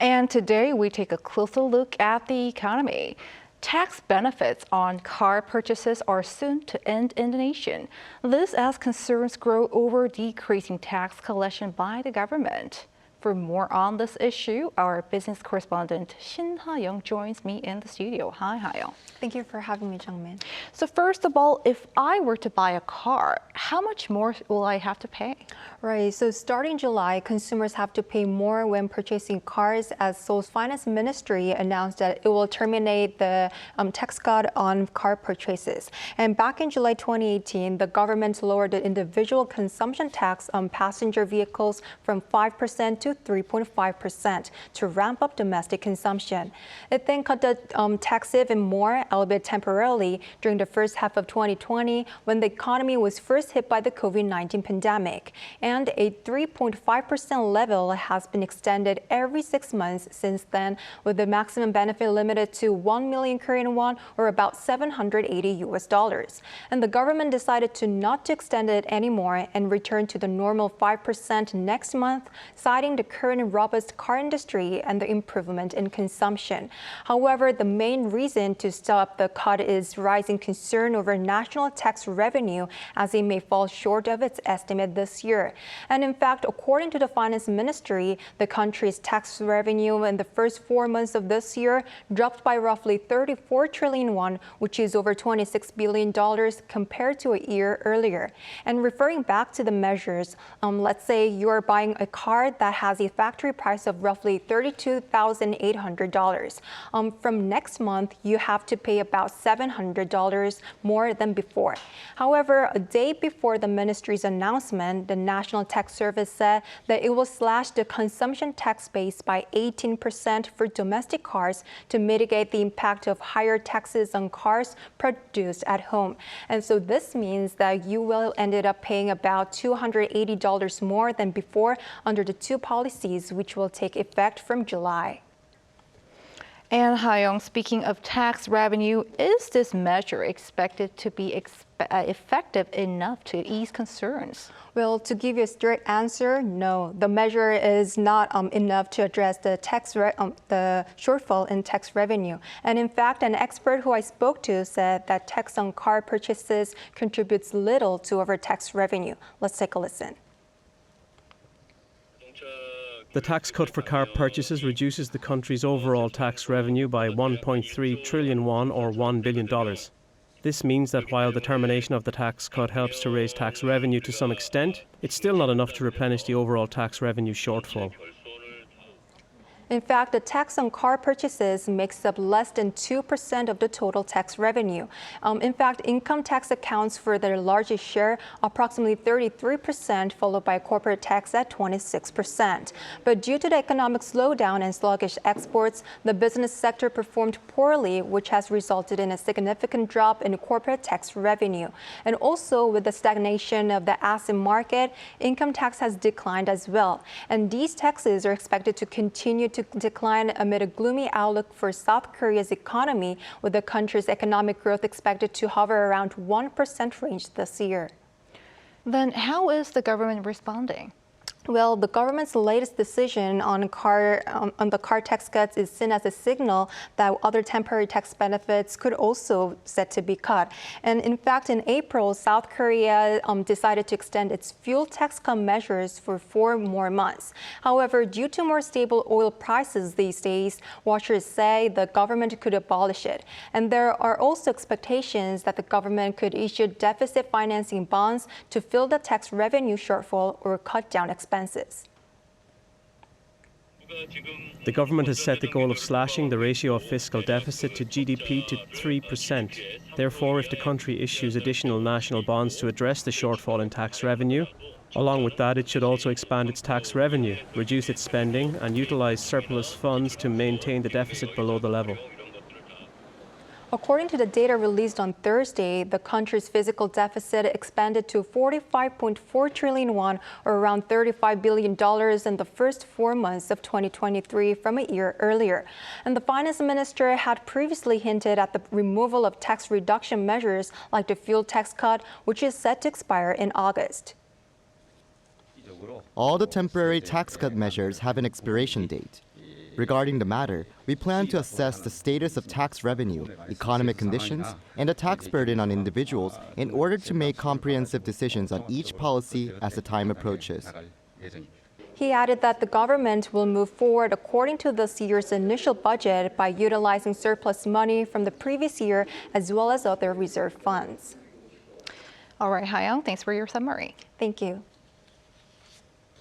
And today we take a closer look at the economy. Tax benefits on car purchases are soon to end in the nation. This as concerns grow over decreasing tax collection by the government. For more on this issue, our business correspondent Shin Ha-young joins me in the studio. Hi, Ha-young. Thank you for having me, Jung-min. So first of all, if I were to buy a car, how much more will I have to pay? Right, so starting July, consumers have to pay more when purchasing cars as Seoul's finance ministry announced that it will terminate the tax cut on car purchases. And back in July 2018, the government lowered the individual consumption tax on passenger vehicles from 5% to 3.5% to ramp up domestic consumption. It then cut the tax even more, albeit temporarily, during the first half of 2020 when the economy was first hit by the COVID-19 pandemic. And a 3.5% level has been extended every 6 months since then, with the maximum benefit limited to 1 million Korean won, or about $780. And the government decided to not extend it anymore and return to the normal 5% next month, citing the current robust car industry and the improvement in consumption. However, the main reason to stop the cut is rising concern over national tax revenue, as it may fall short of its estimate this year. And in fact, according to the finance ministry, the country's tax revenue in the first 4 months of this year dropped by roughly 34 trillion won, which is over $26 billion compared to a year earlier. And referring back to the measures, let's say you're buying a car that has a factory price of roughly $32,800. From next month, you have to pay about $700 more than before. However, a day before the ministry's announcement, the National Tax Service said that it will slash the consumption tax base by 18% for domestic cars to mitigate the impact of higher taxes on cars produced at home. And so this means that you will end up paying about $280 more than before under the two policies, which will take effect from July. And Ha-young, speaking of tax revenue, is this measure expected to be effective enough to ease concerns? Well, to give you a straight answer, no. The measure is not enough to address the the shortfall in tax revenue. And in fact, an expert who I spoke to said that tax on car purchases contributes little to our tax revenue. Let's take a listen. The tax cut for car purchases reduces the country's overall tax revenue by 1.3 trillion won, or $1 billion. This means that while the termination of the tax cut helps to raise tax revenue to some extent, it's still not enough to replenish the overall tax revenue shortfall. In fact, the tax on car purchases makes up less than 2% of the total tax revenue. In fact, income tax accounts for their largest share, approximately 33%, followed by corporate tax at 26%. But due to the economic slowdown and sluggish exports, the business sector performed poorly, which has resulted in a significant drop in corporate tax revenue. And also, with the stagnation of the asset market, income tax has declined as well. And these taxes are expected to continue to decline amid a gloomy outlook for South Korea's economy, with the country's economic growth expected to hover around 1% range this year. Then how is the government responding? Well, the government's latest decision on the car tax cuts is seen as a signal that other temporary tax benefits could also set to be cut. And in fact, in April, South Korea decided to extend its fuel tax cut measures for 4 more months. However, due to more stable oil prices these days, watchers say the government could abolish it. And there are also expectations that the government could issue deficit financing bonds to fill the tax revenue shortfall or cut down expenses. The government has set the goal of slashing the ratio of fiscal deficit to GDP to 3%. Therefore, if the country issues additional national bonds to address the shortfall in tax revenue, along with that, it should also expand its tax revenue, reduce its spending, and utilize surplus funds to maintain the deficit below the level. According to the data released on Thursday, the country's fiscal deficit expanded to 45.4 trillion won, or around $35 billion in the first 4 months of 2023 from a year earlier. And the finance minister had previously hinted at the removal of tax reduction measures like the fuel tax cut, which is set to expire in August. All the temporary tax cut measures have an expiration date. Regarding the matter, we plan to assess the status of tax revenue, economic conditions, and the tax burden on individuals in order to make comprehensive decisions on each policy as the time approaches. He added that the government will move forward according to this year's initial budget by utilizing surplus money from the previous year as well as other reserve funds. All right, Ha-young, thanks for your summary. Thank you.